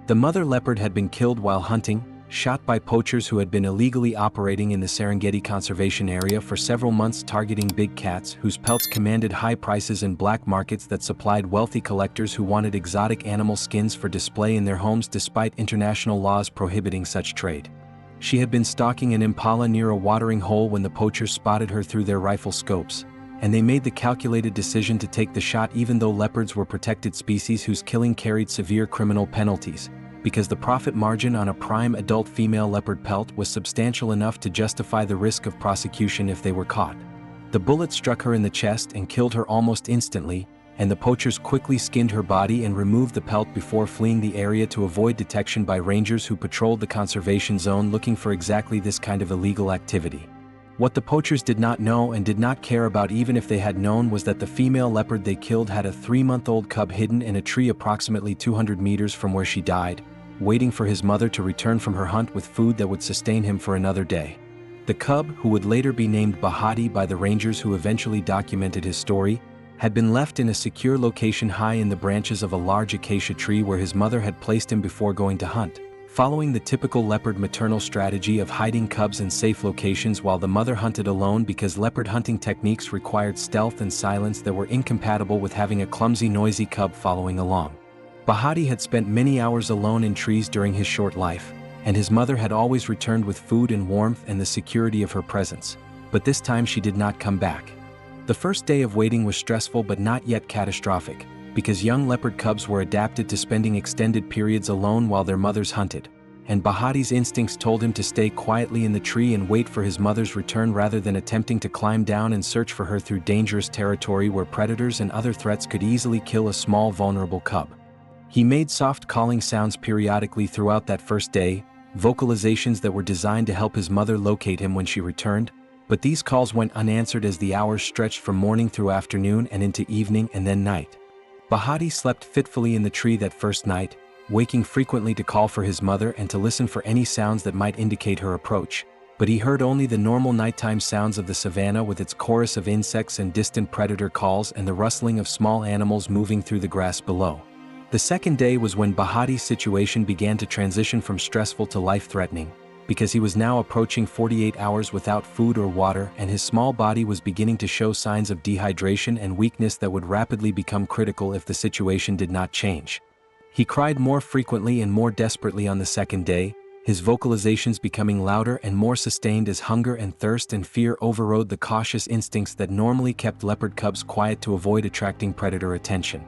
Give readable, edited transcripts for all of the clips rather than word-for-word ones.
The mother leopard had been killed while hunting, shot by poachers who had been illegally operating in the Serengeti conservation area for several months, targeting big cats whose pelts commanded high prices in black markets that supplied wealthy collectors who wanted exotic animal skins for display in their homes despite international laws prohibiting such trade. She had been stalking an impala near a watering hole when the poachers spotted her through their rifle scopes, and they made the calculated decision to take the shot even though leopards were protected species whose killing carried severe criminal penalties, because the profit margin on a prime adult female leopard pelt was substantial enough to justify the risk of prosecution if they were caught. The bullet struck her in the chest and killed her almost instantly, and the poachers quickly skinned her body and removed the pelt before fleeing the area to avoid detection by rangers who patrolled the conservation zone looking for exactly this kind of illegal activity. What the poachers did not know and did not care about, even if they had known, was that the female leopard they killed had a 3-month-old cub hidden in a tree approximately 200 meters from where she died, waiting for his mother to return from her hunt with food that would sustain him for another day. The cub, who would later be named Bahati by the rangers who eventually documented his story, had been left in a secure location high in the branches of a large acacia tree where his mother had placed him before going to hunt, following the typical leopard maternal strategy of hiding cubs in safe locations while the mother hunted alone, because leopard hunting techniques required stealth and silence that were incompatible with having a clumsy, noisy cub following along. Bahati had spent many hours alone in trees during his short life, and his mother had always returned with food and warmth and the security of her presence, but this time she did not come back. The first day of waiting was stressful but not yet catastrophic, because young leopard cubs were adapted to spending extended periods alone while their mothers hunted, and Bahati's instincts told him to stay quietly in the tree and wait for his mother's return rather than attempting to climb down and search for her through dangerous territory where predators and other threats could easily kill a small vulnerable cub. He made soft calling sounds periodically throughout that first day, vocalizations that were designed to help his mother locate him when she returned, but these calls went unanswered as the hours stretched from morning through afternoon and into evening and then night. Bahati slept fitfully in the tree that first night, waking frequently to call for his mother and to listen for any sounds that might indicate her approach, but he heard only the normal nighttime sounds of the savanna with its chorus of insects and distant predator calls and the rustling of small animals moving through the grass below. The second day was when Bahati's situation began to transition from stressful to life-threatening, because he was now approaching 48 hours without food or water, and his small body was beginning to show signs of dehydration and weakness that would rapidly become critical if the situation did not change. He cried more frequently and more desperately on the second day, his vocalizations becoming louder and more sustained as hunger and thirst and fear overrode the cautious instincts that normally kept leopard cubs quiet to avoid attracting predator attention.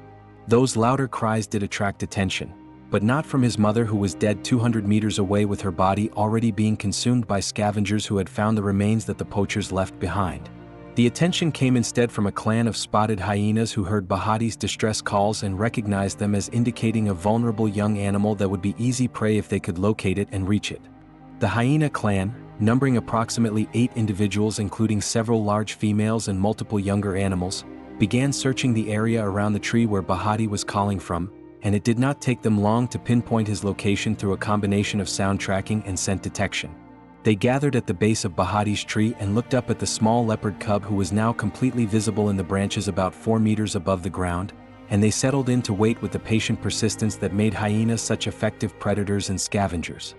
Those louder cries did attract attention, but not from his mother, who was dead 200 meters away with her body already being consumed by scavengers who had found the remains that the poachers left behind. The attention came instead from a clan of spotted hyenas who heard Bahati's distress calls and recognized them as indicating a vulnerable young animal that would be easy prey if they could locate it and reach it. The hyena clan, numbering approximately 8 individuals including several large females and multiple younger animals, began searching the area around the tree where Bahati was calling from, and it did not take them long to pinpoint his location through a combination of sound tracking and scent detection. They gathered at the base of Bahati's tree and looked up at the small leopard cub, who was now completely visible in the branches about 4 meters above the ground, and they settled in to wait with the patient persistence that made hyenas such effective predators and scavengers.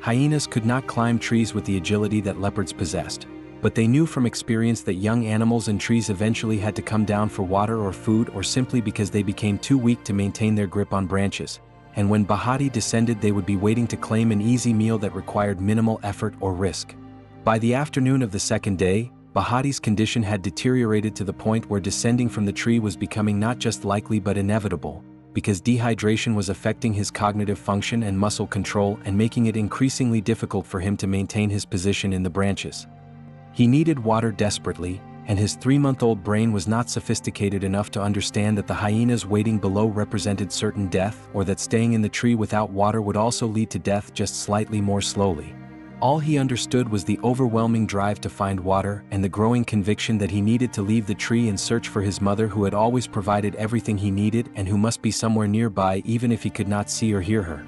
Hyenas could not climb trees with the agility that leopards possessed, but they knew from experience that young animals in trees eventually had to come down for water or food, or simply because they became too weak to maintain their grip on branches, and when Bahati descended they would be waiting to claim an easy meal that required minimal effort or risk. By the afternoon of the second day, Bahati's condition had deteriorated to the point where descending from the tree was becoming not just likely but inevitable, because dehydration was affecting his cognitive function and muscle control and making it increasingly difficult for him to maintain his position in the branches. He needed water desperately, and his 3-month-old brain was not sophisticated enough to understand that the hyenas waiting below represented certain death, or that staying in the tree without water would also lead to death just slightly more slowly. All he understood was the overwhelming drive to find water and the growing conviction that he needed to leave the tree and search for his mother, who had always provided everything he needed and who must be somewhere nearby even if he could not see or hear her.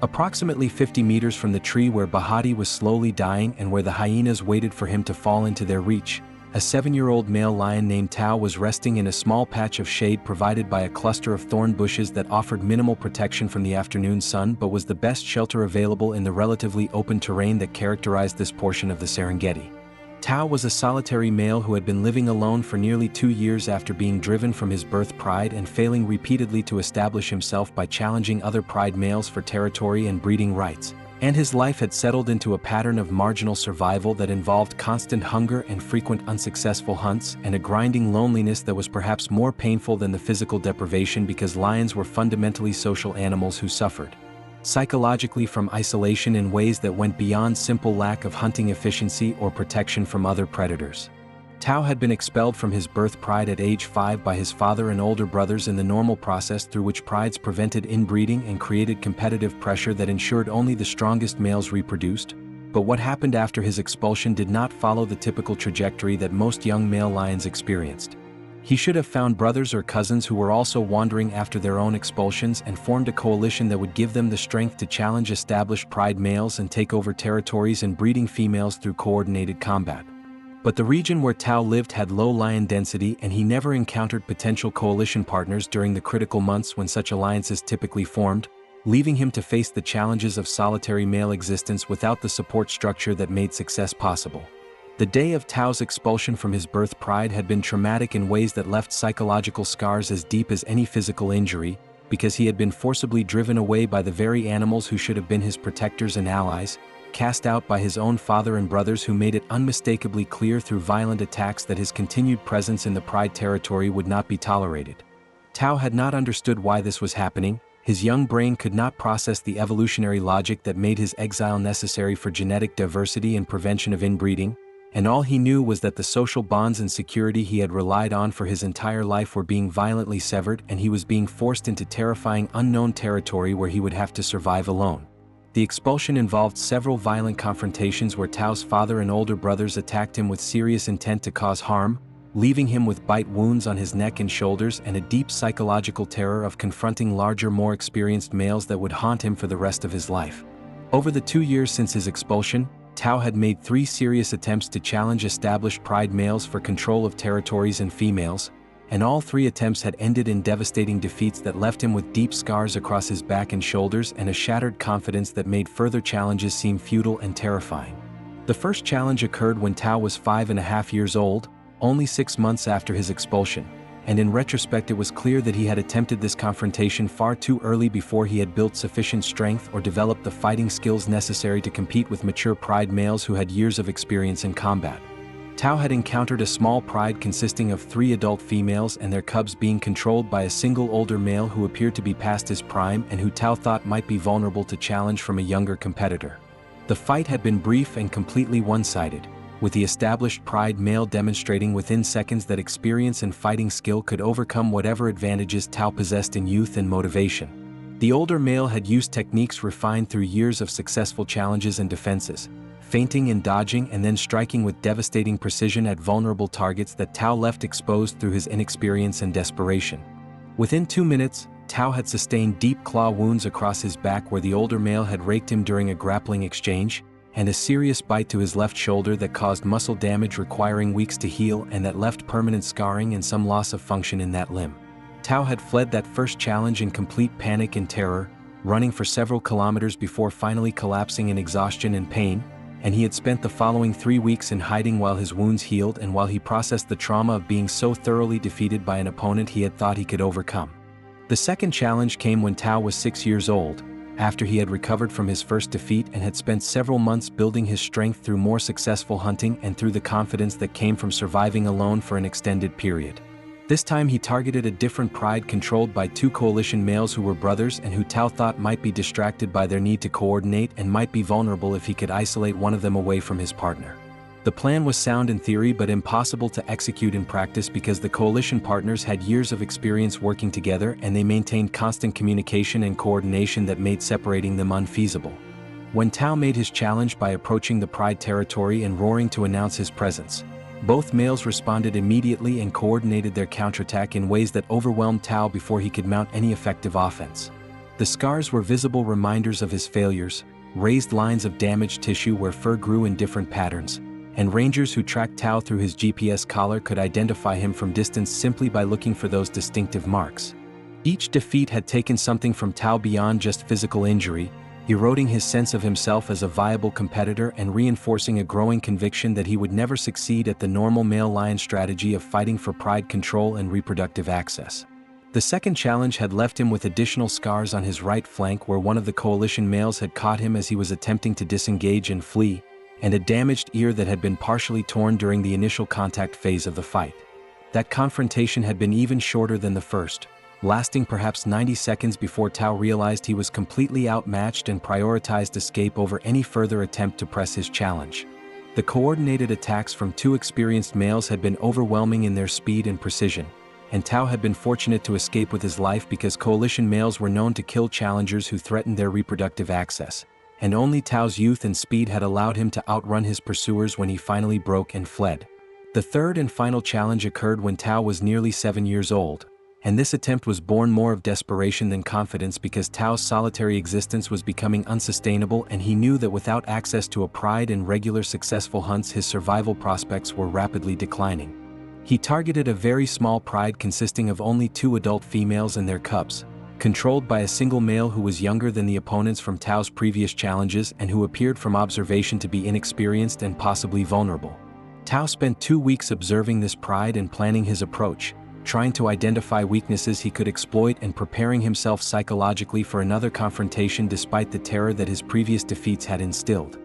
Approximately 50 meters from the tree where Bahati was slowly dying and where the hyenas waited for him to fall into their reach, A 7-year-old male lion named Tao was resting in a small patch of shade provided by a cluster of thorn bushes that offered minimal protection from the afternoon sun but was the best shelter available in the relatively open terrain that characterized this portion of the Serengeti. Tao was a solitary male who had been living alone for nearly 2 years after being driven from his birth pride and failing repeatedly to establish himself by challenging other pride males for territory and breeding rights. And his life had settled into a pattern of marginal survival that involved constant hunger and frequent unsuccessful hunts and a grinding loneliness that was perhaps more painful than the physical deprivation because lions were fundamentally social animals who suffered psychologically from isolation in ways that went beyond simple lack of hunting efficiency or protection from other predators. Tao had been expelled from his birth pride at age 5 by his father and older brothers in the normal process through which prides prevented inbreeding and created competitive pressure that ensured only the strongest males reproduced. But what happened after his expulsion did not follow the typical trajectory that most young male lions experienced. He should have found brothers or cousins who were also wandering after their own expulsions and formed a coalition that would give them the strength to challenge established pride males and take over territories and breeding females through coordinated combat. But the region where Tao lived had low lion density and he never encountered potential coalition partners during the critical months when such alliances typically formed, leaving him to face the challenges of solitary male existence without the support structure that made success possible. The day of Tao's expulsion from his birth pride had been traumatic in ways that left psychological scars as deep as any physical injury, because he had been forcibly driven away by the very animals who should have been his protectors and allies, cast out by his own father and brothers who made it unmistakably clear through violent attacks that his continued presence in the pride territory would not be tolerated. Tao had not understood why this was happening. His young brain could not process the evolutionary logic that made his exile necessary for genetic diversity and prevention of inbreeding, and all he knew was that the social bonds and security he had relied on for his entire life were being violently severed and he was being forced into terrifying unknown territory where he would have to survive alone. The expulsion involved several violent confrontations where Tao's father and older brothers attacked him with serious intent to cause harm, leaving him with bite wounds on his neck and shoulders and a deep psychological terror of confronting larger, more experienced males that would haunt him for the rest of his life. Over the 2 years since his expulsion, Tao had made 3 serious attempts to challenge established pride males for control of territories and females, and all 3 attempts had ended in devastating defeats that left him with deep scars across his back and shoulders and a shattered confidence that made further challenges seem futile and terrifying. The first challenge occurred when Tao was 5.5 years old, only 6 months after his expulsion, and in retrospect it was clear that he had attempted this confrontation far too early before he had built sufficient strength or developed the fighting skills necessary to compete with mature pride males who had years of experience in combat. Tao had encountered a small pride consisting of 3 adult females and their cubs being controlled by a single older male who appeared to be past his prime and who Tao thought might be vulnerable to challenge from a younger competitor. The fight had been brief and completely one-sided, with the established pride male demonstrating within seconds that experience and fighting skill could overcome whatever advantages Tao possessed in youth and motivation. The older male had used techniques refined through years of successful challenges and defenses, feinting and dodging and then striking with devastating precision at vulnerable targets that Tao left exposed through his inexperience and desperation. Within 2 minutes, Tao had sustained deep claw wounds across his back where the older male had raked him during a grappling exchange, and a serious bite to his left shoulder that caused muscle damage requiring weeks to heal and that left permanent scarring and some loss of function in that limb. Tao had fled that first challenge in complete panic and terror, running for several kilometers before finally collapsing in exhaustion and pain, and he had spent the following 3 weeks in hiding while his wounds healed and while he processed the trauma of being so thoroughly defeated by an opponent he had thought he could overcome. The second challenge came when Tao was 6 years old, after he had recovered from his first defeat and had spent several months building his strength through more successful hunting and through the confidence that came from surviving alone for an extended period. This time he targeted a different pride controlled by 2 coalition males who were brothers and who Tao thought might be distracted by their need to coordinate and might be vulnerable if he could isolate one of them away from his partner. The plan was sound in theory but impossible to execute in practice because the coalition partners had years of experience working together and they maintained constant communication and coordination that made separating them unfeasible. When Tao made his challenge by approaching the pride territory and roaring to announce his presence, both males responded immediately and coordinated their counterattack in ways that overwhelmed Tao before he could mount any effective offense. The scars were visible reminders of his failures, raised lines of damaged tissue where fur grew in different patterns, and rangers who tracked Tao through his GPS collar could identify him from distance simply by looking for those distinctive marks. Each defeat had taken something from Tao beyond just physical injury, eroding his sense of himself as a viable competitor and reinforcing a growing conviction that he would never succeed at the normal male lion strategy of fighting for pride control and reproductive access. The second challenge had left him with additional scars on his right flank where one of the coalition males had caught him as he was attempting to disengage and flee, and a damaged ear that had been partially torn during the initial contact phase of the fight. That confrontation had been even shorter than the first, lasting perhaps 90 seconds before Tao realized he was completely outmatched and prioritized escape over any further attempt to press his challenge. The coordinated attacks from two experienced males had been overwhelming in their speed and precision, and Tao had been fortunate to escape with his life because coalition males were known to kill challengers who threatened their reproductive access, and only Tao's youth and speed had allowed him to outrun his pursuers when he finally broke and fled. The third and final challenge occurred when Tao was nearly 7 years old, and this attempt was born more of desperation than confidence because Tao's solitary existence was becoming unsustainable and he knew that without access to a pride and regular successful hunts his survival prospects were rapidly declining. He targeted a very small pride consisting of only 2 adult females and their cubs, controlled by a single male who was younger than the opponents from Tao's previous challenges and who appeared from observation to be inexperienced and possibly vulnerable. Tao spent 2 weeks observing this pride and planning his approach, trying to identify weaknesses he could exploit and preparing himself psychologically for another confrontation despite the terror that his previous defeats had instilled.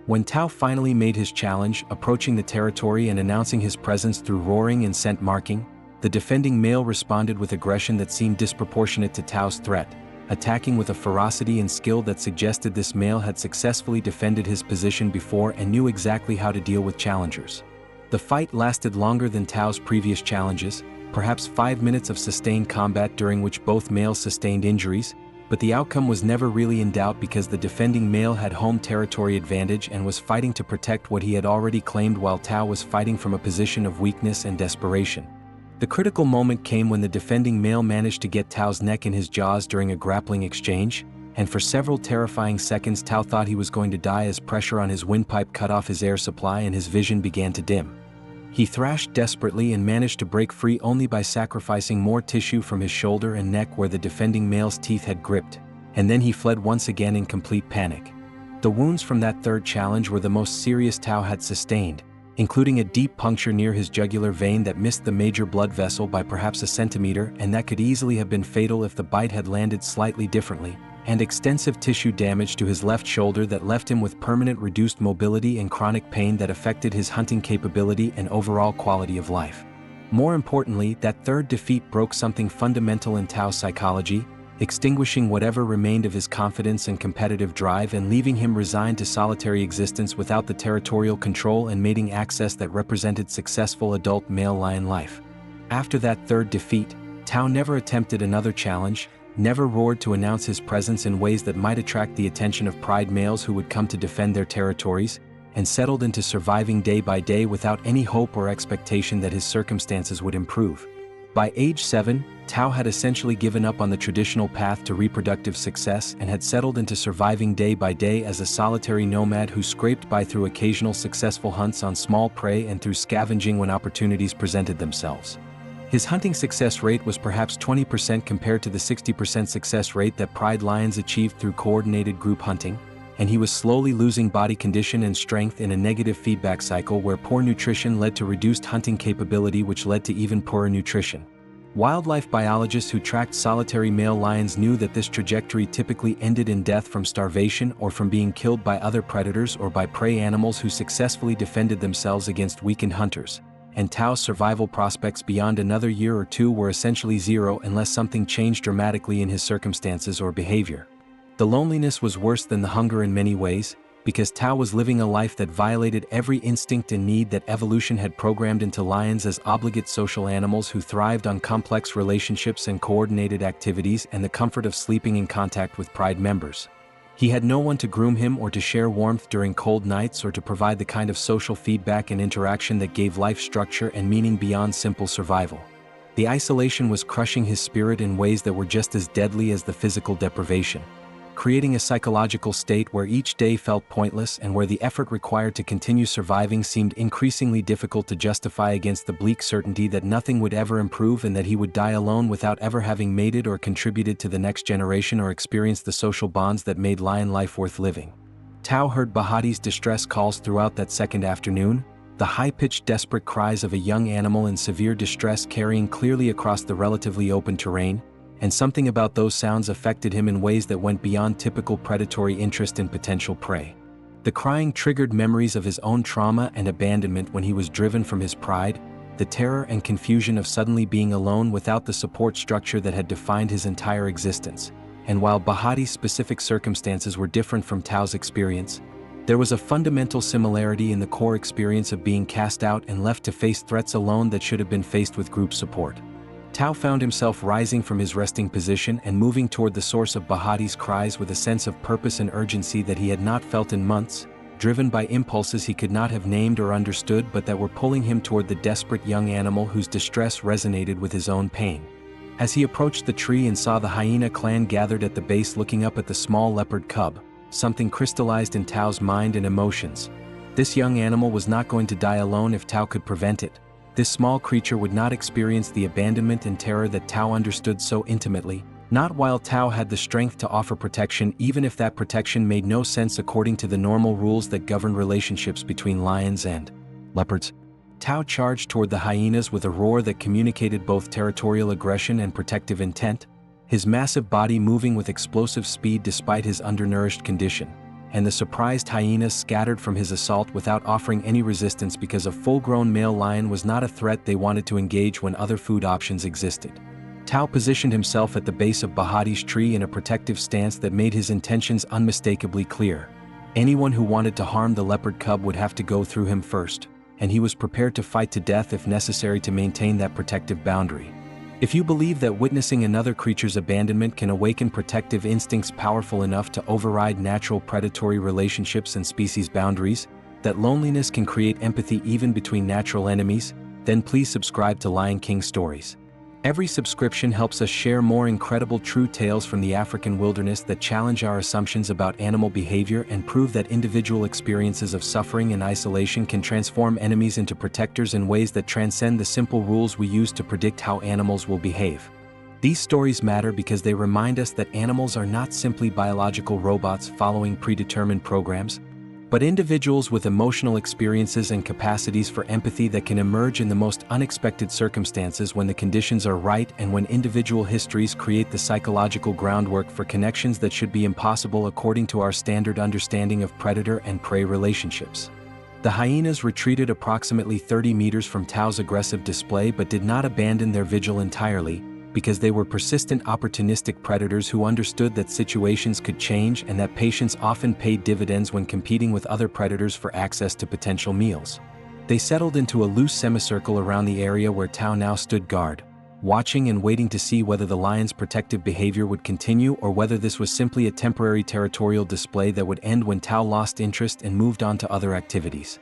When Tao finally made his challenge, approaching the territory and announcing his presence through roaring and scent marking, the defending male responded with aggression that seemed disproportionate to Tao's threat, attacking with a ferocity and skill that suggested this male had successfully defended his position before and knew exactly how to deal with challengers. The fight lasted longer than Tao's previous challenges, perhaps 5 minutes of sustained combat during which both males sustained injuries, but the outcome was never really in doubt because the defending male had home territory advantage and was fighting to protect what he had already claimed while Tao was fighting from a position of weakness and desperation. The critical moment came when the defending male managed to get Tao's neck in his jaws during a grappling exchange, and for several terrifying seconds Tao thought he was going to die as pressure on his windpipe cut off his air supply and his vision began to dim. He thrashed desperately and managed to break free only by sacrificing more tissue from his shoulder and neck where the defending male's teeth had gripped, and then he fled once again in complete panic. The wounds from that third challenge were the most serious Tao had sustained, including a deep puncture near his jugular vein that missed the major blood vessel by perhaps a centimeter and that could easily have been fatal if the bite had landed slightly differently, and extensive tissue damage to his left shoulder that left him with permanent reduced mobility and chronic pain that affected his hunting capability and overall quality of life. More importantly, that third defeat broke something fundamental in Tao's psychology, extinguishing whatever remained of his confidence and competitive drive and leaving him resigned to solitary existence without the territorial control and mating access that represented successful adult male lion life. After that third defeat, Tao never attempted another challenge, never roared to announce his presence in ways that might attract the attention of pride males who would come to defend their territories, and settled into surviving day by day without any hope or expectation that his circumstances would improve. By age 7, Tao had essentially given up on the traditional path to reproductive success and had settled into surviving day by day as a solitary nomad who scraped by through occasional successful hunts on small prey and through scavenging when opportunities presented themselves. His hunting success rate was perhaps 20% compared to the 60% success rate that pride lions achieved through coordinated group hunting, and he was slowly losing body condition and strength in a negative feedback cycle where poor nutrition led to reduced hunting capability which led to even poorer nutrition. Wildlife biologists who tracked solitary male lions knew that this trajectory typically ended in death from starvation or from being killed by other predators or by prey animals who successfully defended themselves against weakened hunters, and Tao's survival prospects beyond another year or two were essentially zero unless something changed dramatically in his circumstances or behavior. The loneliness was worse than the hunger in many ways, because Tao was living a life that violated every instinct and need that evolution had programmed into lions as obligate social animals who thrived on complex relationships and coordinated activities and the comfort of sleeping in contact with pride members. He had no one to groom him or to share warmth during cold nights or to provide the kind of social feedback and interaction that gave life structure and meaning beyond simple survival. The isolation was crushing his spirit in ways that were just as deadly as the physical deprivation. creating a psychological state where each day felt pointless and where the effort required to continue surviving seemed increasingly difficult to justify against the bleak certainty that nothing would ever improve and that he would die alone without ever having made it or contributed to the next generation or experienced the social bonds that made lion life worth living. Tao heard Bahati's distress calls throughout that second afternoon, the high-pitched desperate cries of a young animal in severe distress carrying clearly across the relatively open terrain, and something about those sounds affected him in ways that went beyond typical predatory interest in potential prey. The crying triggered memories of his own trauma and abandonment when he was driven from his pride, the terror and confusion of suddenly being alone without the support structure that had defined his entire existence. And while Bahati's specific circumstances were different from Tao's experience, there was a fundamental similarity in the core experience of being cast out and left to face threats alone that should have been faced with group support. Tao found himself rising from his resting position and moving toward the source of Bahati's cries with a sense of purpose and urgency that he had not felt in months, driven by impulses he could not have named or understood but that were pulling him toward the desperate young animal whose distress resonated with his own pain. As he approached the tree and saw the hyena clan gathered at the base looking up at the small leopard cub, something crystallized in Tao's mind and emotions. This young animal was not going to die alone if Tao could prevent it. This small creature would not experience the abandonment and terror that Tao understood so intimately, not while Tao had the strength to offer protection even if that protection made no sense according to the normal rules that govern relationships between lions and leopards. Tao charged toward the hyenas with a roar that communicated both territorial aggression and protective intent, his massive body moving with explosive speed despite his undernourished condition, and the surprised hyenas scattered from his assault without offering any resistance because a full-grown male lion was not a threat they wanted to engage when other food options existed. Tao positioned himself at the base of Bahati's tree in a protective stance that made his intentions unmistakably clear. Anyone who wanted to harm the leopard cub would have to go through him first, and he was prepared to fight to death if necessary to maintain that protective boundary. If you believe that witnessing another creature's abandonment can awaken protective instincts powerful enough to override natural predatory relationships and species boundaries, that loneliness can create empathy even between natural enemies, then please subscribe to Lion King Stories. Every subscription helps us share more incredible true tales from the African wilderness that challenge our assumptions about animal behavior and prove that individual experiences of suffering and isolation can transform enemies into protectors in ways that transcend the simple rules we use to predict how animals will behave. These stories matter because they remind us that animals are not simply biological robots following predetermined programs, but individuals with emotional experiences and capacities for empathy that can emerge in the most unexpected circumstances when the conditions are right and when individual histories create the psychological groundwork for connections that should be impossible according to our standard understanding of predator and prey relationships. The hyenas retreated approximately 30 meters from Tao's aggressive display but did not abandon their vigil entirely, because they were persistent opportunistic predators who understood that situations could change and that patience often paid dividends when competing with other predators for access to potential meals. They settled into a loose semicircle around the area where Tao now stood guard, watching and waiting to see whether the lion's protective behavior would continue or whether this was simply a temporary territorial display that would end when Tao lost interest and moved on to other activities.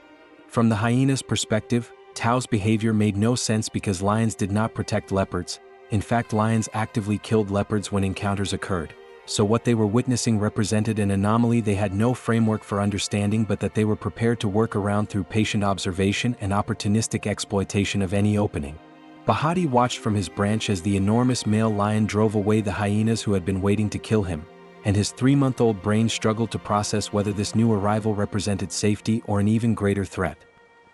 From the hyena's perspective, Tao's behavior made no sense because lions did not protect leopards. In fact, lions actively killed leopards when encounters occurred, so what they were witnessing represented an anomaly they had no framework for understanding but that they were prepared to work around through patient observation and opportunistic exploitation of any opening. Bahati watched from his branch as the enormous male lion drove away the hyenas who had been waiting to kill him, and his 3-month-old brain struggled to process whether this new arrival represented safety or an even greater threat.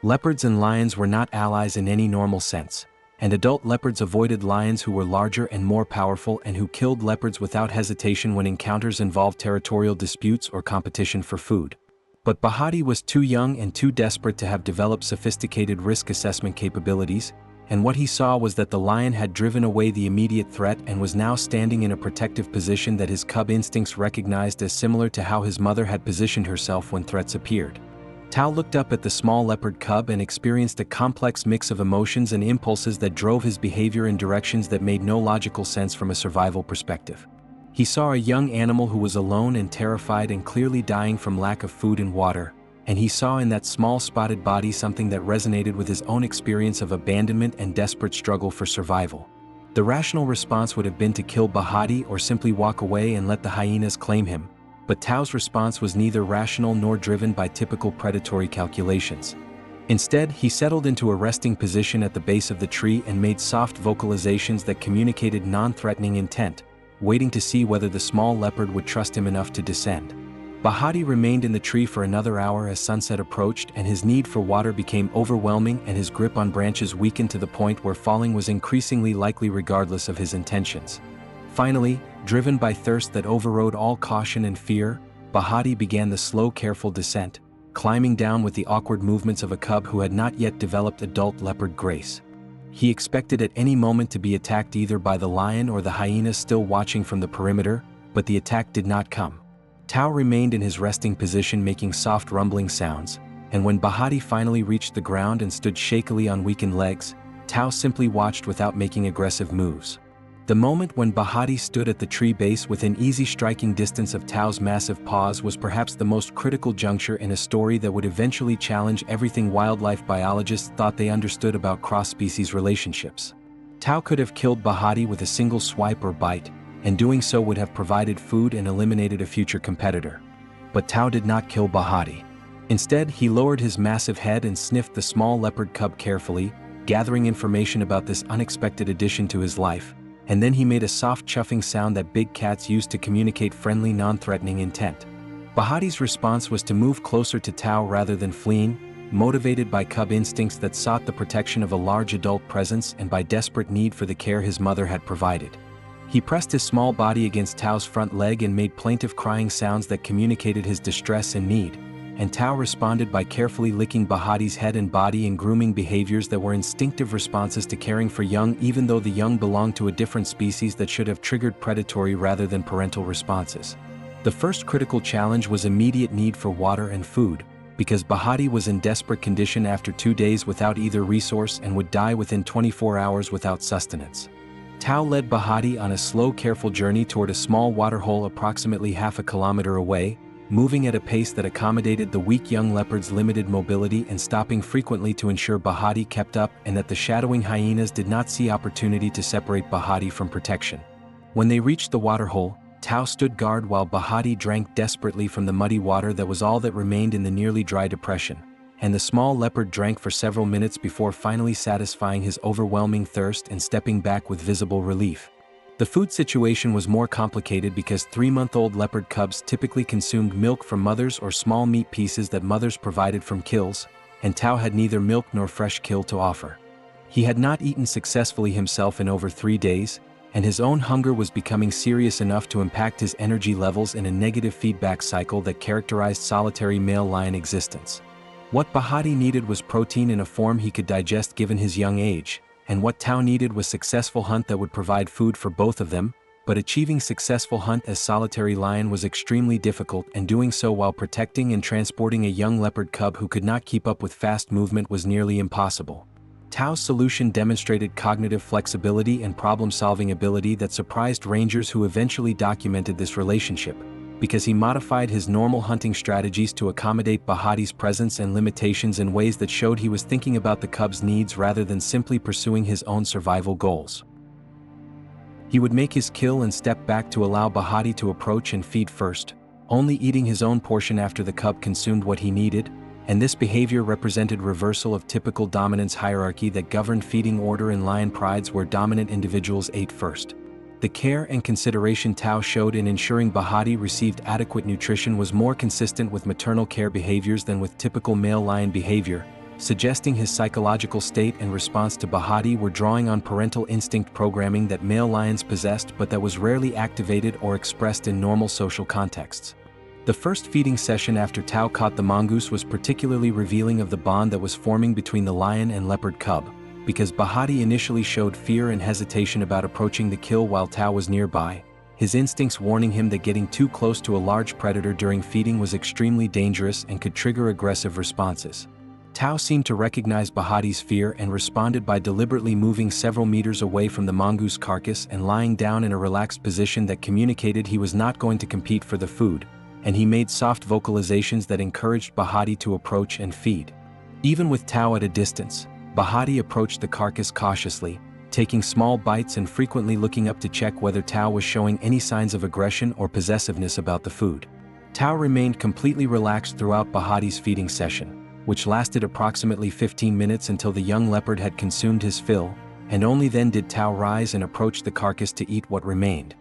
Leopards and lions were not allies in any normal sense, and adult leopards avoided lions who were larger and more powerful and who killed leopards without hesitation when encounters involved territorial disputes or competition for food. But Bahati was too young and too desperate to have developed sophisticated risk assessment capabilities, and what he saw was that the lion had driven away the immediate threat and was now standing in a protective position that his cub instincts recognized as similar to how his mother had positioned herself when threats appeared. Tao looked up at the small leopard cub and experienced a complex mix of emotions and impulses that drove his behavior in directions that made no logical sense from a survival perspective. He saw a young animal who was alone and terrified and clearly dying from lack of food and water, and he saw in that small spotted body something that resonated with his own experience of abandonment and desperate struggle for survival. The rational response would have been to kill Bahati or simply walk away and let the hyenas claim him, but Tao's response was neither rational nor driven by typical predatory calculations. Instead, he settled into a resting position at the base of the tree and made soft vocalizations that communicated non-threatening intent, waiting to see whether the small leopard would trust him enough to descend. Bahati remained in the tree for another hour as sunset approached, and his need for water became overwhelming and his grip on branches weakened to the point where falling was increasingly likely regardless of his intentions. Finally, driven by thirst that overrode all caution and fear, Bahati began the slow, careful descent, climbing down with the awkward movements of a cub who had not yet developed adult leopard grace. He expected at any moment to be attacked either by the lion or the hyenas still watching from the perimeter, but the attack did not come. Tao remained in his resting position making soft rumbling sounds, and when Bahati finally reached the ground and stood shakily on weakened legs, Tao simply watched without making aggressive moves. The moment when Bahati stood at the tree base within easy striking distance of Tao's massive paws was perhaps the most critical juncture in a story that would eventually challenge everything wildlife biologists thought they understood about cross-species relationships. Tao could have killed Bahati with a single swipe or bite, and doing so would have provided food and eliminated a future competitor. But Tao did not kill Bahati. Instead, he lowered his massive head and sniffed the small leopard cub carefully, gathering information about this unexpected addition to his life. And then he made a soft chuffing sound that big cats use to communicate friendly, non-threatening intent. Bahati's response was to move closer to Tao rather than fleeing, motivated by cub instincts that sought the protection of a large adult presence and by desperate need for the care his mother had provided. He pressed his small body against Tao's front leg and made plaintive crying sounds that communicated his distress and need, and Tao responded by carefully licking Bahati's head and body in grooming behaviors that were instinctive responses to caring for young, even though the young belonged to a different species that should have triggered predatory rather than parental responses. The first critical challenge was immediate need for water and food, because Bahati was in desperate condition after 2 days without either resource and would die within 24 hours without sustenance. Tao led Bahati on a slow, careful journey toward a small waterhole approximately half a kilometer away, moving at a pace that accommodated the weak young leopard's limited mobility and stopping frequently to ensure Bahati kept up and that the shadowing hyenas did not see opportunity to separate Bahati from protection. When they reached the waterhole, Tao stood guard while Bahati drank desperately from the muddy water that was all that remained in the nearly dry depression, and the small leopard drank for several minutes before finally satisfying his overwhelming thirst and stepping back with visible relief. The food situation was more complicated because 3-month-old leopard cubs typically consumed milk from mothers or small meat pieces that mothers provided from kills, and Tao had neither milk nor fresh kill to offer. He had not eaten successfully himself in over 3 days, and his own hunger was becoming serious enough to impact his energy levels in a negative feedback cycle that characterized solitary male lion existence. What Bahati needed was protein in a form he could digest given his young age, and what Tao needed was successful hunt that would provide food for both of them, but achieving successful hunt as solitary lion was extremely difficult, and doing so while protecting and transporting a young leopard cub who could not keep up with fast movement was nearly impossible. Tao's solution demonstrated cognitive flexibility and problem-solving ability that surprised rangers who eventually documented this relationship, because he modified his normal hunting strategies to accommodate Bahati's presence and limitations in ways that showed he was thinking about the cub's needs rather than simply pursuing his own survival goals. He would make his kill and step back to allow Bahati to approach and feed first, only eating his own portion after the cub consumed what he needed, and this behavior represented reversal of typical dominance hierarchy that governed feeding order in lion prides where dominant individuals ate first. The care and consideration Tao showed in ensuring Bahati received adequate nutrition was more consistent with maternal care behaviors than with typical male lion behavior, suggesting his psychological state and response to Bahati were drawing on parental instinct programming that male lions possessed but that was rarely activated or expressed in normal social contexts. The first feeding session after Tao caught the mongoose was particularly revealing of the bond that was forming between the lion and leopard cub, because Bahati initially showed fear and hesitation about approaching the kill while Tao was nearby, his instincts warning him that getting too close to a large predator during feeding was extremely dangerous and could trigger aggressive responses. Tao seemed to recognize Bahati's fear and responded by deliberately moving several meters away from the mongoose carcass and lying down in a relaxed position that communicated he was not going to compete for the food, and he made soft vocalizations that encouraged Bahati to approach and feed. Even with Tao at a distance, Bahati approached the carcass cautiously, taking small bites and frequently looking up to check whether Tao was showing any signs of aggression or possessiveness about the food. Tao remained completely relaxed throughout Bahati's feeding session, which lasted approximately 15 minutes until the young leopard had consumed his fill, and only then did Tao rise and approach the carcass to eat what remained.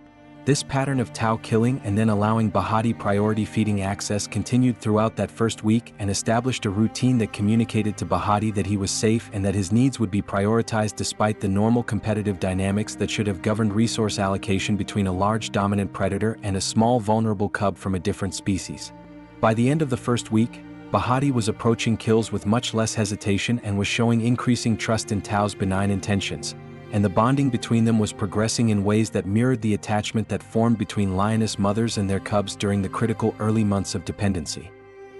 This pattern of Tao killing and then allowing Bahati priority feeding access continued throughout that first week and established a routine that communicated to Bahati that he was safe and that his needs would be prioritized despite the normal competitive dynamics that should have governed resource allocation between a large dominant predator and a small vulnerable cub from a different species. By the end of the first week, Bahati was approaching kills with much less hesitation and was showing increasing trust in Tao's benign intentions, and the bonding between them was progressing in ways that mirrored the attachment that formed between lioness mothers and their cubs during the critical early months of dependency.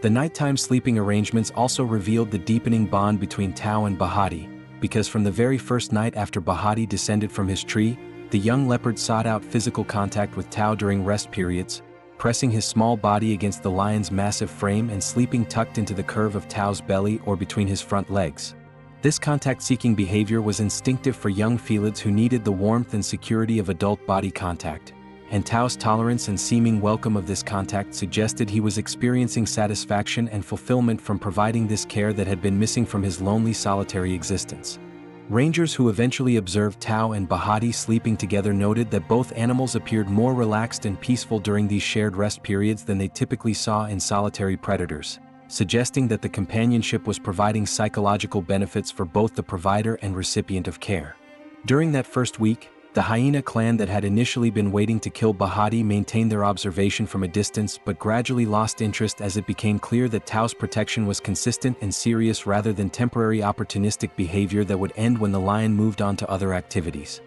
The nighttime sleeping arrangements also revealed the deepening bond between Tao and Bahati, because from the very first night after Bahati descended from his tree, the young leopard sought out physical contact with Tao during rest periods, pressing his small body against the lion's massive frame and sleeping tucked into the curve of Tao's belly or between his front legs. This contact-seeking behavior was instinctive for young felids who needed the warmth and security of adult body contact, and Tao's tolerance and seeming welcome of this contact suggested he was experiencing satisfaction and fulfillment from providing this care that had been missing from his lonely solitary existence. Rangers who eventually observed Tao and Bahati sleeping together noted that both animals appeared more relaxed and peaceful during these shared rest periods than they typically saw in solitary predators, suggesting that the companionship was providing psychological benefits for both the provider and recipient of care. During that first week, the hyena clan that had initially been waiting to kill Bahati maintained their observation from a distance but gradually lost interest as it became clear that Tao's protection was consistent and serious rather than temporary opportunistic behavior that would end when the lion moved on to other activities.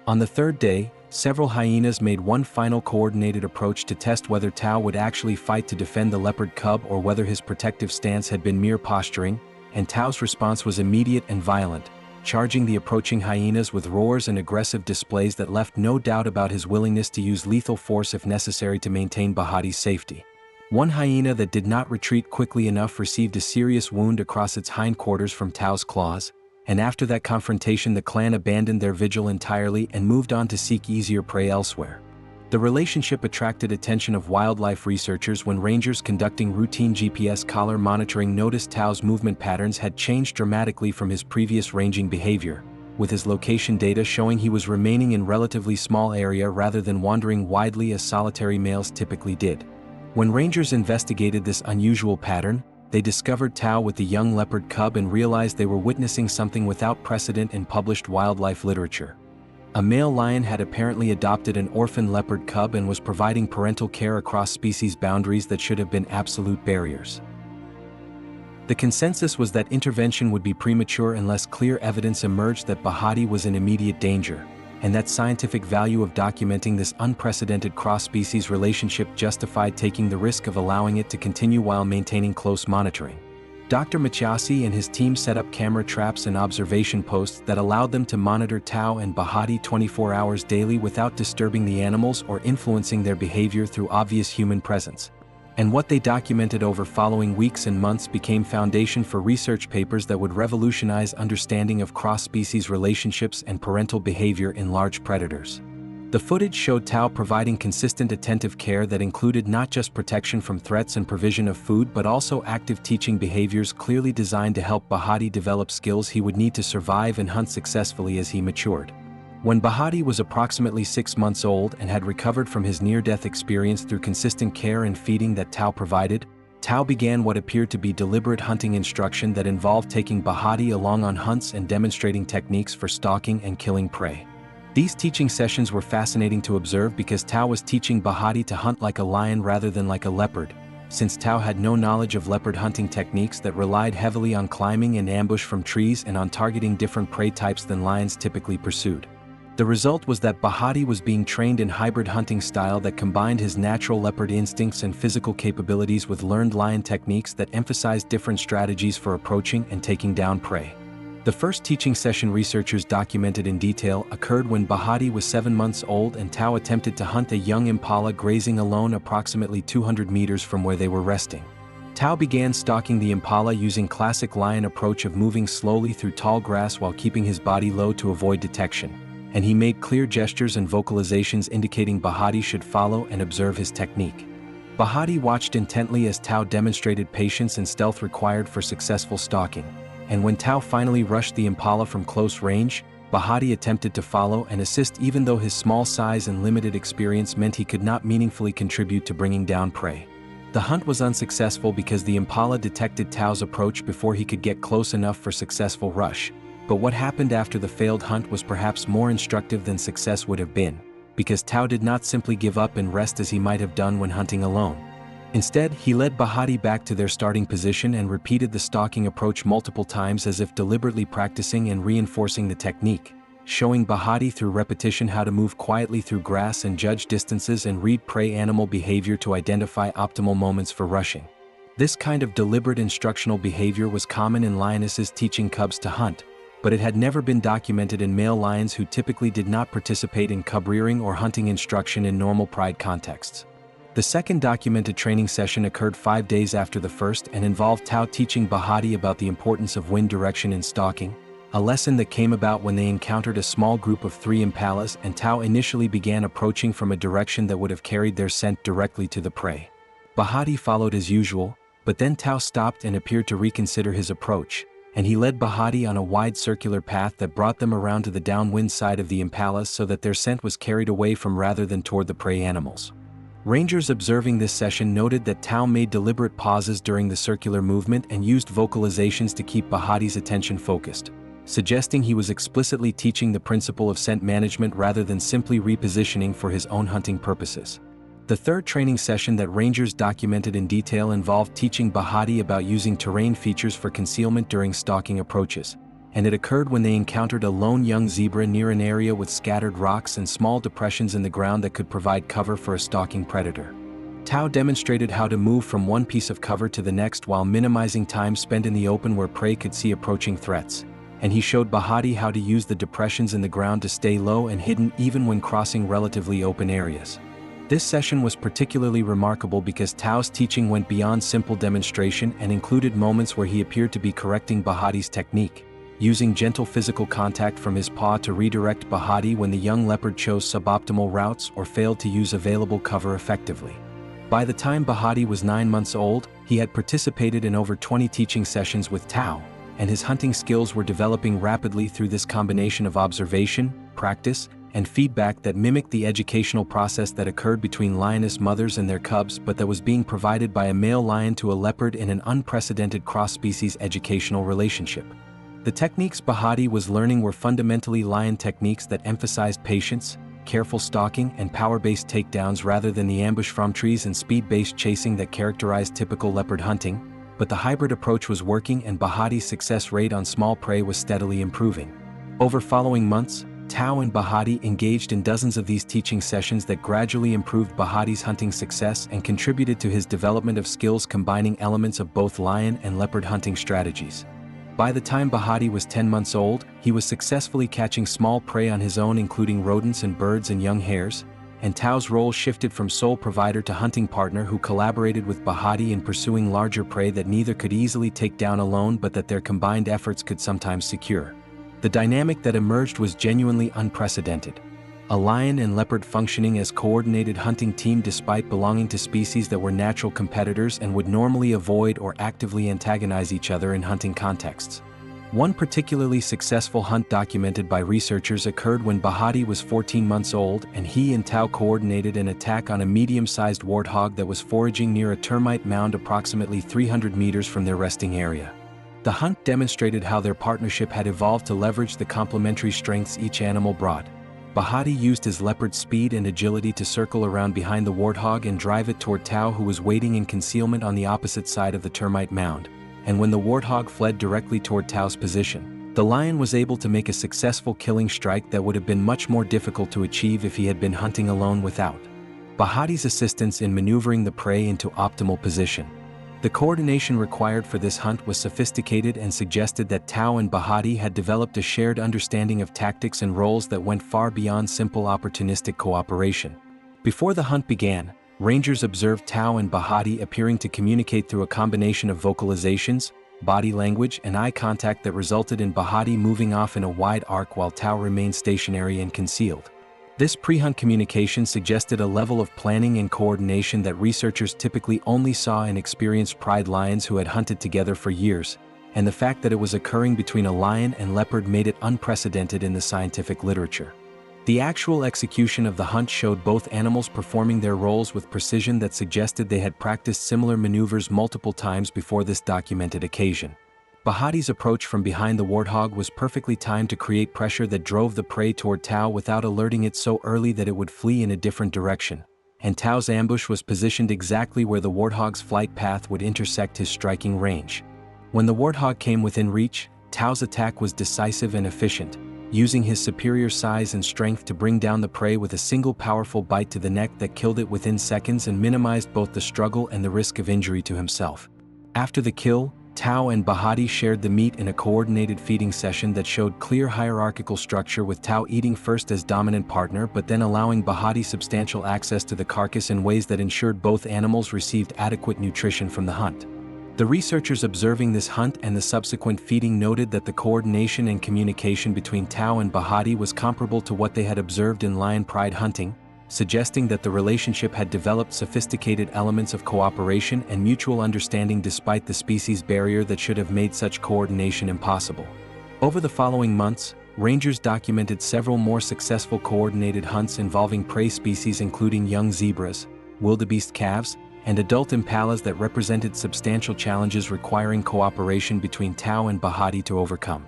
On the third day, several hyenas made one final coordinated approach to test whether Tao would actually fight to defend the leopard cub or whether his protective stance had been mere posturing, and Tao's response was immediate and violent, charging the approaching hyenas with roars and aggressive displays that left no doubt about his willingness to use lethal force if necessary to maintain Bahati's safety. One hyena that did not retreat quickly enough received a serious wound across its hindquarters from Tao's claws, and after that confrontation the clan abandoned their vigil entirely and moved on to seek easier prey elsewhere. The relationship attracted attention of wildlife researchers when rangers conducting routine GPS collar monitoring noticed Tao's movement patterns had changed dramatically from his previous ranging behavior, with his location data showing he was remaining in relatively small area rather than wandering widely as solitary males typically did. When rangers investigated this unusual pattern, they discovered Tao with the young leopard cub and realized they were witnessing something without precedent in published wildlife literature. A male lion had apparently adopted an orphaned leopard cub and was providing parental care across species boundaries that should have been absolute barriers. The consensus was that intervention would be premature unless clear evidence emerged that Bahati was in immediate danger, and that scientific value of documenting this unprecedented cross-species relationship justified taking the risk of allowing it to continue while maintaining close monitoring. Dr. Machiasi and his team set up camera traps and observation posts that allowed them to monitor Tao and Bahati 24 hours daily without disturbing the animals or influencing their behavior through obvious human presence. And what they documented over following weeks and months became foundation for research papers that would revolutionize understanding of cross-species relationships and parental behavior in large predators. The footage showed Tao providing consistent attentive care that included not just protection from threats and provision of food but also active teaching behaviors clearly designed to help Bahati develop skills he would need to survive and hunt successfully as he matured. When Bahati was approximately 6 months old and had recovered from his near-death experience through consistent care and feeding that Tao provided, Tao began what appeared to be deliberate hunting instruction that involved taking Bahati along on hunts and demonstrating techniques for stalking and killing prey. These teaching sessions were fascinating to observe because Tao was teaching Bahati to hunt like a lion rather than like a leopard, since Tao had no knowledge of leopard hunting techniques that relied heavily on climbing and ambush from trees and on targeting different prey types than lions typically pursued. The result was that Bahati was being trained in hybrid hunting style that combined his natural leopard instincts and physical capabilities with learned lion techniques that emphasized different strategies for approaching and taking down prey. The first teaching session researchers documented in detail occurred when Bahati was 7 months old and Tao attempted to hunt a young impala grazing alone approximately 200 meters from where they were resting. Tao began stalking the impala using classic lion approach of moving slowly through tall grass while keeping his body low to avoid detection, and he made clear gestures and vocalizations indicating Bahati should follow and observe his technique. Bahati watched intently as Tao demonstrated patience and stealth required for successful stalking, and when Tao finally rushed the impala from close range, Bahati attempted to follow and assist even though his small size and limited experience meant he could not meaningfully contribute to bringing down prey. The hunt was unsuccessful because the impala detected Tao's approach before he could get close enough for successful rush, but what happened after the failed hunt was perhaps more instructive than success would have been, because Tao did not simply give up and rest as he might have done when hunting alone. Instead, he led Bahati back to their starting position and repeated the stalking approach multiple times as if deliberately practicing and reinforcing the technique, showing Bahati through repetition how to move quietly through grass and judge distances and read prey animal behavior to identify optimal moments for rushing. This kind of deliberate instructional behavior was common in lionesses teaching cubs to hunt, but it had never been documented in male lions who typically did not participate in cub rearing or hunting instruction in normal pride contexts. The second documented training session occurred 5 days after the first and involved Tao teaching Bahati about the importance of wind direction in stalking, a lesson that came about when they encountered a small group of 3 impalas and Tao initially began approaching from a direction that would have carried their scent directly to the prey. Bahati followed as usual, but then Tao stopped and appeared to reconsider his approach, and he led Bahati on a wide circular path that brought them around to the downwind side of the impalas so that their scent was carried away from rather than toward the prey animals. Rangers observing this session noted that Tao made deliberate pauses during the circular movement and used vocalizations to keep Bahati's attention focused, suggesting he was explicitly teaching the principle of scent management rather than simply repositioning for his own hunting purposes. The third training session that Rangers documented in detail involved teaching Bahati about using terrain features for concealment during stalking approaches, and it occurred when they encountered a lone young zebra near an area with scattered rocks and small depressions in the ground that could provide cover for a stalking predator. Tao demonstrated how to move from one piece of cover to the next while minimizing time spent in the open where prey could see approaching threats, and he showed Bahati how to use the depressions in the ground to stay low and hidden even when crossing relatively open areas. This session was particularly remarkable because Tao's teaching went beyond simple demonstration and included moments where he appeared to be correcting Bahati's technique, using gentle physical contact from his paw to redirect Bahati when the young leopard chose suboptimal routes or failed to use available cover effectively. By the time Bahati was 9 months old, he had participated in over 20 teaching sessions with Tao, and his hunting skills were developing rapidly through this combination of observation, practice, and feedback that mimicked the educational process that occurred between lioness mothers and their cubs but that was being provided by a male lion to a leopard in an unprecedented cross-species educational relationship. The techniques Bahati was learning were fundamentally lion techniques that emphasized patience, careful stalking, and power-based takedowns rather than the ambush from trees and speed-based chasing that characterized typical leopard hunting, but the hybrid approach was working and Bahati's success rate on small prey was steadily improving. Over following months, Tao and Bahati engaged in dozens of these teaching sessions that gradually improved Bahati's hunting success and contributed to his development of skills combining elements of both lion and leopard hunting strategies. By the time Bahati was 10 months old, he was successfully catching small prey on his own including rodents and birds and young hares, and Tao's role shifted from sole provider to hunting partner who collaborated with Bahati in pursuing larger prey that neither could easily take down alone but that their combined efforts could sometimes secure. The dynamic that emerged was genuinely unprecedented. A lion and leopard functioning as coordinated hunting team despite belonging to species that were natural competitors and would normally avoid or actively antagonize each other in hunting contexts. One particularly successful hunt documented by researchers occurred when Bahati was 14 months old and he and Tao coordinated an attack on a medium-sized warthog that was foraging near a termite mound approximately 300 meters from their resting area. The hunt demonstrated how their partnership had evolved to leverage the complementary strengths each animal brought. Bahati used his leopard's speed and agility to circle around behind the warthog and drive it toward Tao, who was waiting in concealment on the opposite side of the termite mound, and when the warthog fled directly toward Tao's position, the lion was able to make a successful killing strike that would have been much more difficult to achieve if he had been hunting alone without Bahati's assistance in maneuvering the prey into optimal position. The coordination required for this hunt was sophisticated and suggested that Tao and Bahati had developed a shared understanding of tactics and roles that went far beyond simple opportunistic cooperation. Before the hunt began, Rangers observed Tao and Bahati appearing to communicate through a combination of vocalizations, body language, and eye contact that resulted in Bahati moving off in a wide arc while Tao remained stationary and concealed. This pre-hunt communication suggested a level of planning and coordination that researchers typically only saw in experienced pride lions who had hunted together for years, and the fact that it was occurring between a lion and leopard made it unprecedented in the scientific literature. The actual execution of the hunt showed both animals performing their roles with precision that suggested they had practiced similar maneuvers multiple times before this documented occasion. Bahati's approach from behind the warthog was perfectly timed to create pressure that drove the prey toward Tao without alerting it so early that it would flee in a different direction, and Tao's ambush was positioned exactly where the warthog's flight path would intersect his striking range. When the warthog came within reach, Tao's attack was decisive and efficient, using his superior size and strength to bring down the prey with a single powerful bite to the neck that killed it within seconds and minimized both the struggle and the risk of injury to himself. After the kill, Tao and Bahati shared the meat in a coordinated feeding session that showed clear hierarchical structure, with Tao eating first as dominant partner but then allowing Bahati substantial access to the carcass in ways that ensured both animals received adequate nutrition from the hunt. The researchers observing this hunt and the subsequent feeding noted that the coordination and communication between Tao and Bahati was comparable to what they had observed in lion pride hunting, suggesting that the relationship had developed sophisticated elements of cooperation and mutual understanding despite the species barrier that should have made such coordination impossible. Over the following months, rangers documented several more successful coordinated hunts involving prey species including young zebras, wildebeest calves, and adult impalas that represented substantial challenges requiring cooperation between Tao and Bahati to overcome.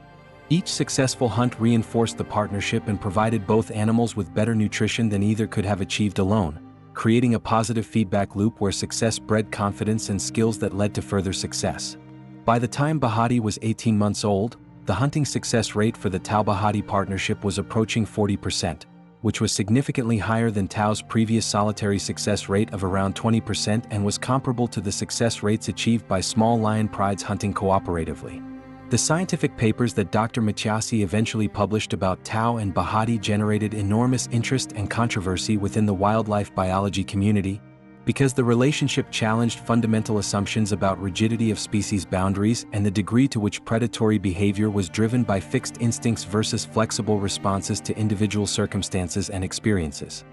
Each successful hunt reinforced the partnership and provided both animals with better nutrition than either could have achieved alone, creating a positive feedback loop where success bred confidence and skills that led to further success. By the time Bahati was 18 months old, the hunting success rate for the Tao-Bahati partnership was approaching 40%, which was significantly higher than Tao's previous solitary success rate of around 20% and was comparable to the success rates achieved by small lion prides hunting cooperatively. The scientific papers that Dr. Machiasi eventually published about Tao and Bahati generated enormous interest and controversy within the wildlife biology community, because the relationship challenged fundamental assumptions about rigidity of species boundaries and the degree to which predatory behavior was driven by fixed instincts versus flexible responses to individual circumstances and experiences.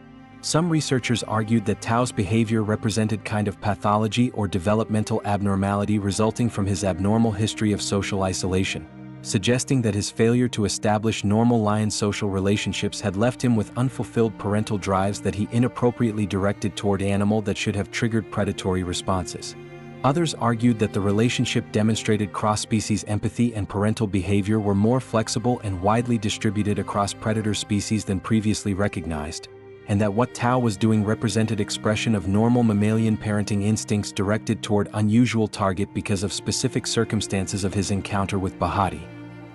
Some researchers argued that Tao's behavior represented kind of pathology or developmental abnormality resulting from his abnormal history of social isolation, suggesting that his failure to establish normal lion social relationships had left him with unfulfilled parental drives that he inappropriately directed toward animal that should have triggered predatory responses. Others argued that the relationship demonstrated cross-species empathy and parental behavior were more flexible and widely distributed across predator species than previously recognized, and that what Tao was doing represented expression of normal mammalian parenting instincts directed toward unusual target because of specific circumstances of his encounter with Bahati.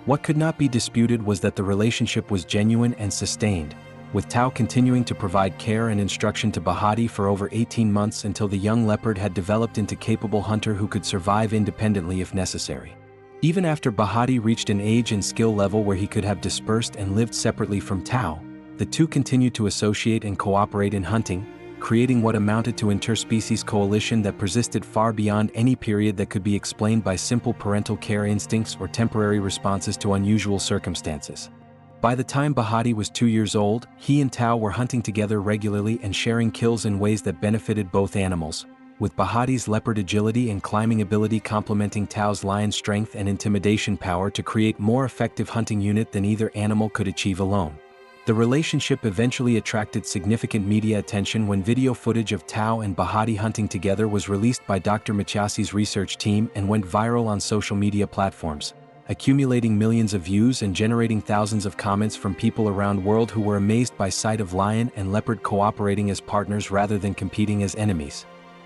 What could not be disputed was that the relationship was genuine and sustained, with Tao continuing to provide care and instruction to Bahati for over 18 months until the young leopard had developed into capable hunter who could survive independently if necessary. Even after Bahati reached an age and skill level where he could have dispersed and lived separately from Tao, the two continued to associate and cooperate in hunting, creating what amounted to interspecies coalition that persisted far beyond any period that could be explained by simple parental care instincts or temporary responses to unusual circumstances. By the time Bahati was 2 years old, he and Tao were hunting together regularly and sharing kills in ways that benefited both animals, with Bahati's leopard agility and climbing ability complementing Tao's lion strength and intimidation power to create more effective hunting unit than either animal could achieve alone. The relationship eventually attracted significant media attention when video footage of Tao and Bahati hunting together was released by Dr. Machiasi's research team and went viral on social media platforms, accumulating millions of views and generating thousands of comments from people around the world who were amazed by sight of lion and leopard cooperating as partners rather than competing as enemies.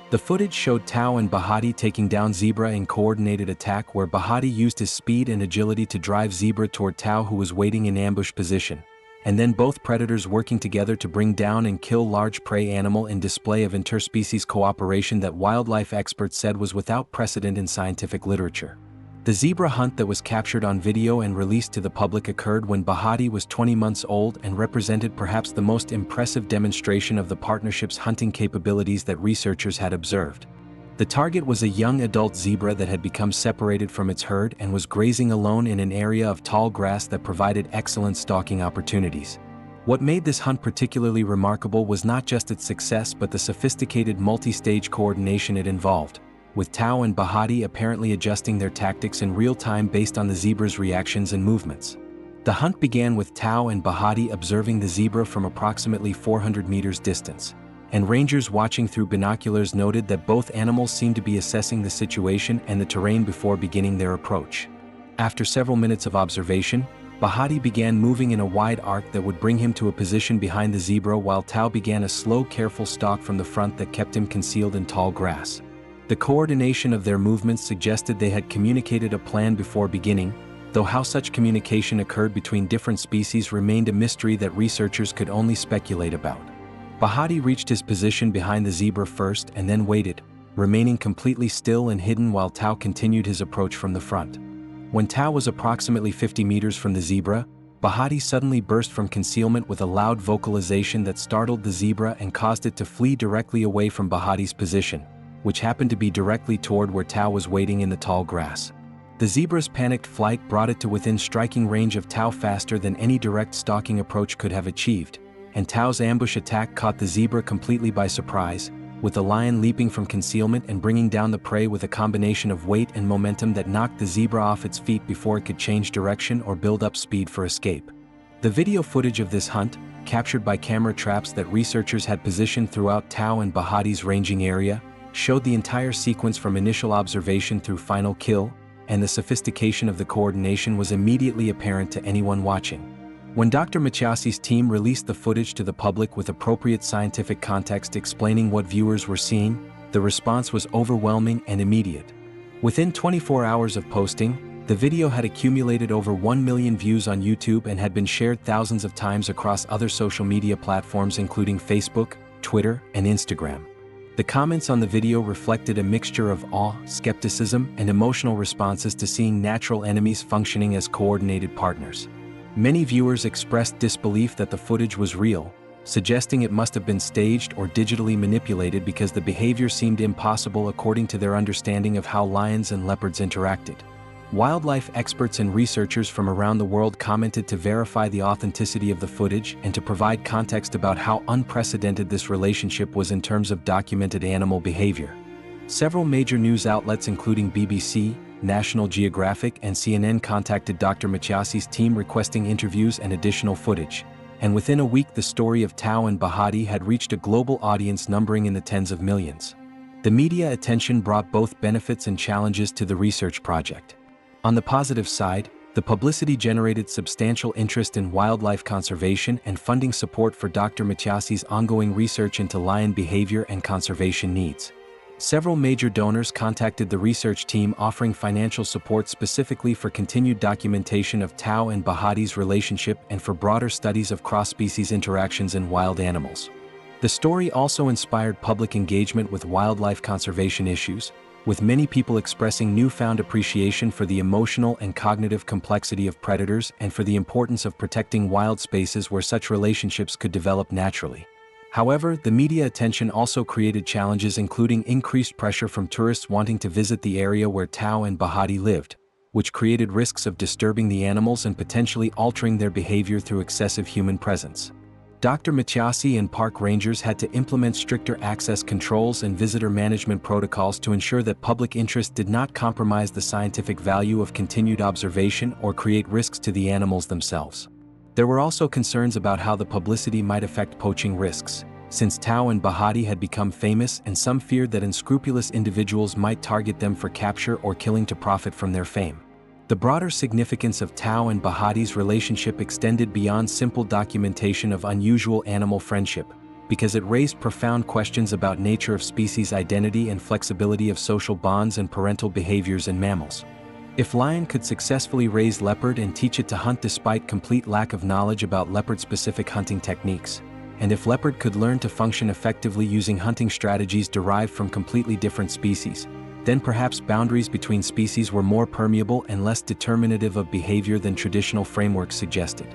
The footage showed Tao and Bahati taking down zebra in coordinated attack where Bahati used his speed and agility to drive zebra toward Tao who was waiting in ambush position, and then both predators working together to bring down and kill large prey animal in display of interspecies cooperation that wildlife experts said was without precedent in scientific literature. The zebra hunt that was captured on video and released to the public occurred when Bahati was 20 months old and represented perhaps the most impressive demonstration of the partnership's hunting capabilities that researchers had observed. The target was a young adult zebra that had become separated from its herd and was grazing alone in an area of tall grass that provided excellent stalking opportunities. What made this hunt particularly remarkable was not just its success but the sophisticated multi-stage coordination it involved, with Tao and Bahati apparently adjusting their tactics in real time based on the zebra's reactions and movements. The hunt began with Tao and Bahati observing the zebra from approximately 400 meters distance, and rangers watching through binoculars noted that both animals seemed to be assessing the situation and the terrain before beginning their approach. After several minutes of observation, Bahati began moving in a wide arc that would bring him to a position behind the zebra while Tao began a slow, careful stalk from the front that kept him concealed in tall grass. The coordination of their movements suggested they had communicated a plan before beginning, though how such communication occurred between different species remained a mystery that researchers could only speculate about. Bahati reached his position behind the zebra first and then waited, remaining completely still and hidden while Tao continued his approach from the front. When Tao was approximately 50 meters from the zebra, Bahati suddenly burst from concealment with a loud vocalization that startled the zebra and caused it to flee directly away from Bahati's position, which happened to be directly toward where Tao was waiting in the tall grass. The zebra's panicked flight brought it to within striking range of Tao faster than any direct stalking approach could have achieved, and Tao's ambush attack caught the zebra completely by surprise, with the lion leaping from concealment and bringing down the prey with a combination of weight and momentum that knocked the zebra off its feet before it could change direction or build up speed for escape. The video footage of this hunt, captured by camera traps that researchers had positioned throughout Tao and Bahati's ranging area, showed the entire sequence from initial observation through final kill, and the sophistication of the coordination was immediately apparent to anyone watching. When Dr. Machiasi's team released the footage to the public with appropriate scientific context explaining what viewers were seeing, the response was overwhelming and immediate. Within 24 hours of posting, the video had accumulated over 1 million views on YouTube and had been shared thousands of times across other social media platforms including Facebook, Twitter, and Instagram. The comments on the video reflected a mixture of awe, skepticism, and emotional responses to seeing natural enemies functioning as coordinated partners. Many viewers expressed disbelief that the footage was real, suggesting it must have been staged or digitally manipulated because the behavior seemed impossible according to their understanding of how lions and leopards interacted. Wildlife experts and researchers from around the world commented to verify the authenticity of the footage and to provide context about how unprecedented this relationship was in terms of documented animal behavior. Several major news outlets including BBC, National Geographic, and CNN contacted Dr. Machiasi's team requesting interviews and additional footage, and within a week the story of Tao and Bahati had reached a global audience numbering in the tens of millions. The media attention brought both benefits and challenges to the research project. On the positive side, the publicity generated substantial interest in wildlife conservation and funding support for Dr. Machiasi's ongoing research into lion behavior and conservation needs. Several major donors contacted the research team offering financial support specifically for continued documentation of Tao and Bahati's relationship and for broader studies of cross-species interactions in wild animals. The story also inspired public engagement with wildlife conservation issues, with many people expressing newfound appreciation for the emotional and cognitive complexity of predators and for the importance of protecting wild spaces where such relationships could develop naturally. However, the media attention also created challenges including increased pressure from tourists wanting to visit the area where Tao and Bahati lived, which created risks of disturbing the animals and potentially altering their behavior through excessive human presence. Dr. Machiasi and park rangers had to implement stricter access controls and visitor management protocols to ensure that public interest did not compromise the scientific value of continued observation or create risks to the animals themselves. There were also concerns about how the publicity might affect poaching risks, since Tao and Bahati had become famous and some feared that unscrupulous individuals might target them for capture or killing to profit from their fame. The broader significance of Tao and Bahati's relationship extended beyond simple documentation of unusual animal friendship, because it raised profound questions about nature of species identity and flexibility of social bonds and parental behaviors in mammals. If lion could successfully raise leopard and teach it to hunt despite complete lack of knowledge about leopard-specific hunting techniques, and if leopard could learn to function effectively using hunting strategies derived from completely different species, then perhaps boundaries between species were more permeable and less determinative of behavior than traditional frameworks suggested.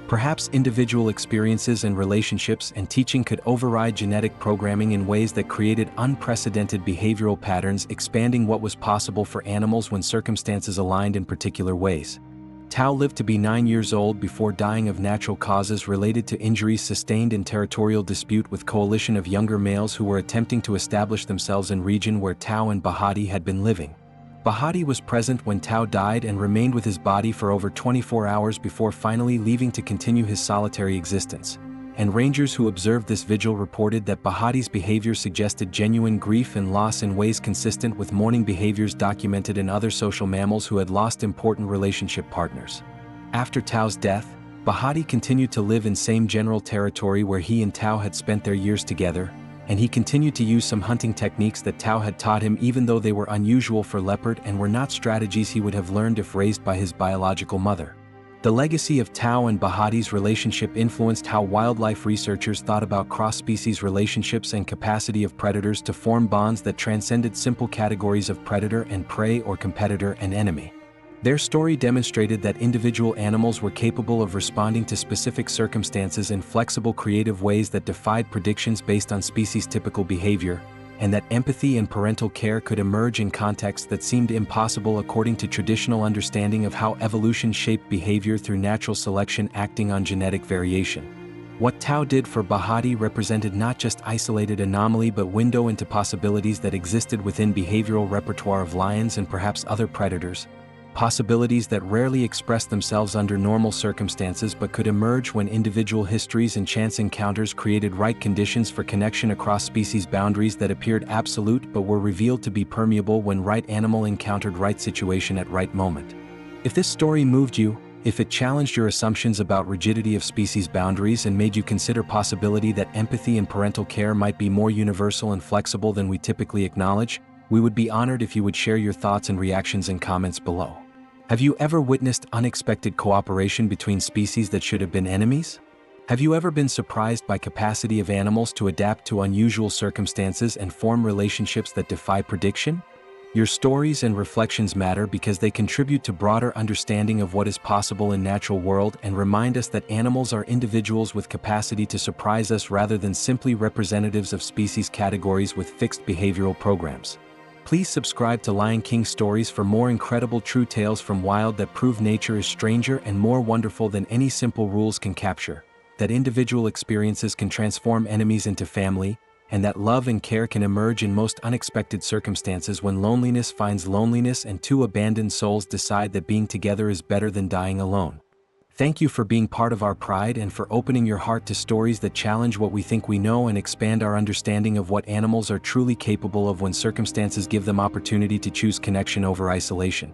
Perhaps individual experiences and relationships and teaching could override genetic programming in ways that created unprecedented behavioral patterns, expanding what was possible for animals when circumstances aligned in particular ways. Tao lived to be 9 years old before dying of natural causes related to injuries sustained in territorial dispute with coalition of younger males who were attempting to establish themselves in region where Tao and Bahati had been living. Bahati was present when Tao died and remained with his body for over 24 hours before finally leaving to continue his solitary existence. And rangers who observed this vigil reported that Bahati's behavior suggested genuine grief and loss in ways consistent with mourning behaviors documented in other social mammals who had lost important relationship partners. After Tao's death, Bahati continued to live in same general territory where he and Tao had spent their years together, and he continued to use some hunting techniques that Tao had taught him, even though they were unusual for leopard and were not strategies he would have learned if raised by his biological mother. The legacy of Tao and Bahati's relationship influenced how wildlife researchers thought about cross-species relationships and capacity of predators to form bonds that transcended simple categories of predator and prey or competitor and enemy. Their story demonstrated that individual animals were capable of responding to specific circumstances in flexible, creative ways that defied predictions based on species-typical behavior, and that empathy and parental care could emerge in contexts that seemed impossible according to traditional understanding of how evolution shaped behavior through natural selection acting on genetic variation. What Tao did for Bahati represented not just isolated anomaly but window into possibilities that existed within behavioral repertoire of lions and perhaps other predators, possibilities that rarely expressed themselves under normal circumstances but could emerge when individual histories and chance encounters created right conditions for connection across species, boundaries that appeared absolute but were revealed to be permeable when right animal encountered right situation at right moment. If this story moved you, if it challenged your assumptions about rigidity of species boundaries and made you consider possibility that empathy and parental care might be more universal and flexible than we typically acknowledge, we would be honored if you would share your thoughts and reactions in comments below. Have you ever witnessed unexpected cooperation between species that should have been enemies? Have you ever been surprised by capacity of animals to adapt to unusual circumstances and form relationships that defy prediction? Your stories and reflections matter because they contribute to broader understanding of what is possible in natural world and remind us that animals are individuals with capacity to surprise us rather than simply representatives of species categories with fixed behavioral programs. Please subscribe to Lion King Stories for more incredible true tales from wild that prove nature is stranger and more wonderful than any simple rules can capture, that individual experiences can transform enemies into family, and that love and care can emerge in most unexpected circumstances when loneliness finds loneliness and two abandoned souls decide that being together is better than dying alone. Thank you for being part of our pride and for opening your heart to stories that challenge what we think we know and expand our understanding of what animals are truly capable of when circumstances give them opportunity to choose connection over isolation.